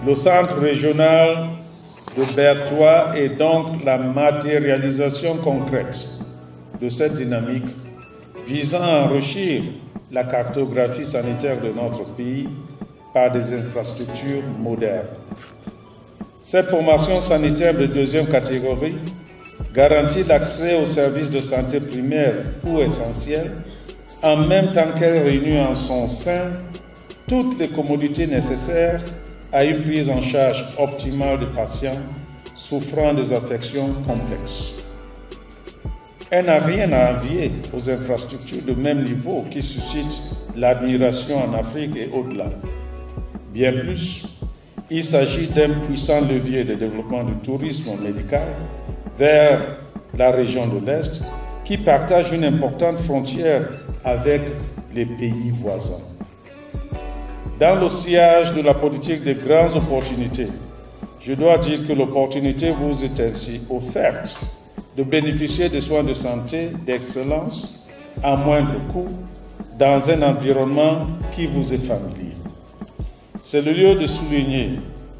Le centre régional de Bertoua est donc la matérialisation concrète de cette dynamique visant à enrichir la cartographie sanitaire de notre pays par des infrastructures modernes. Cette formation sanitaire de deuxième catégorie garantit l'accès aux services de santé primaires ou essentiels, en même temps qu'elle réunit en son sein toutes les commodités nécessaires à une prise en charge optimale des patients souffrant des affections complexes. Elle n'a rien à envier aux infrastructures de même niveau qui suscitent l'admiration en Afrique et au-delà. Bien plus, il s'agit d'un puissant levier de développement du tourisme médical vers la région de l'Est qui partage une importante frontière avec les pays voisins. Dans le sillage de la politique des grandes opportunités, je dois dire que l'opportunité vous est ainsi offerte de bénéficier de soins de santé d'excellence à moindre coût dans un environnement qui vous est familier. C'est le lieu de souligner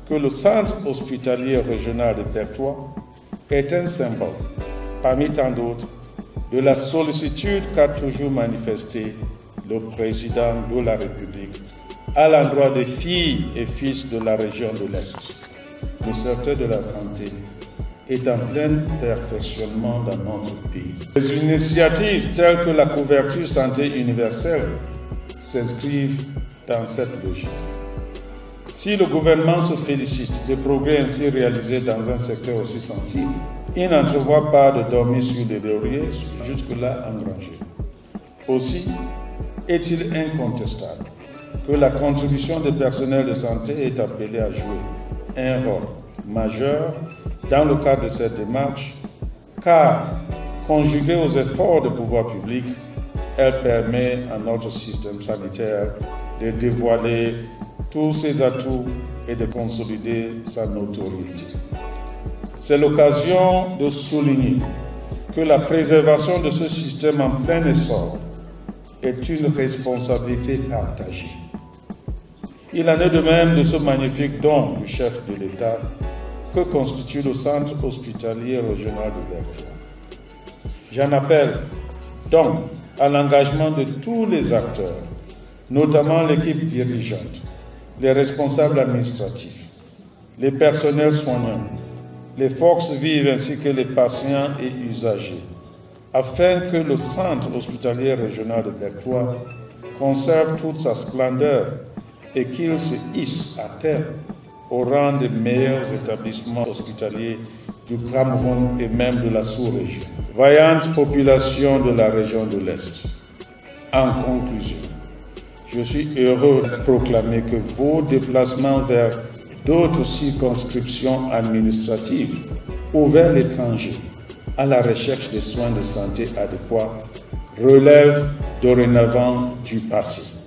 que le centre hospitalier régional de Bertoua est un symbole, parmi tant d'autres, de la sollicitude qu'a toujours manifesté le président de la République à l'endroit des filles et fils de la région de l'Est. Le secteur de la santé est en plein perfectionnement dans notre pays. Les initiatives telles que la couverture santé universelle s'inscrivent dans cette logique. Si le gouvernement se félicite des progrès ainsi réalisés dans un secteur aussi sensible, il n'entrevoit pas de dormir sur les lauriers jusque-là engrangés. Aussi, est-il incontestable que la contribution des personnels de santé est appelée à jouer un rôle majeur dans le cadre de cette démarche, car, conjuguée aux efforts des pouvoirs publics, elle permet à notre système sanitaire de dévoiler tous ses atouts et de consolider sa notoriété. C'est l'occasion de souligner que la préservation de ce système en plein essor est une responsabilité partagée. Il en est de même de ce magnifique don du chef de l'État que constitue le centre hospitalier régional de Bertoua. J'en appelle donc à l'engagement de tous les acteurs, notamment l'équipe dirigeante, les responsables administratifs, les personnels soignants, les forces vives ainsi que les patients et usagers, afin que le centre hospitalier régional de Bertoua conserve toute sa splendeur et qu'il se hisse à terme au rang des meilleurs établissements hospitaliers du Cameroun et même de la sous-région. Vaillante population de la région de l'Est, en conclusion, je suis heureux de proclamer que vos déplacements vers d'autres circonscriptions administratives ou vers l'étranger à la recherche des soins de santé adéquats relèvent dorénavant du passé.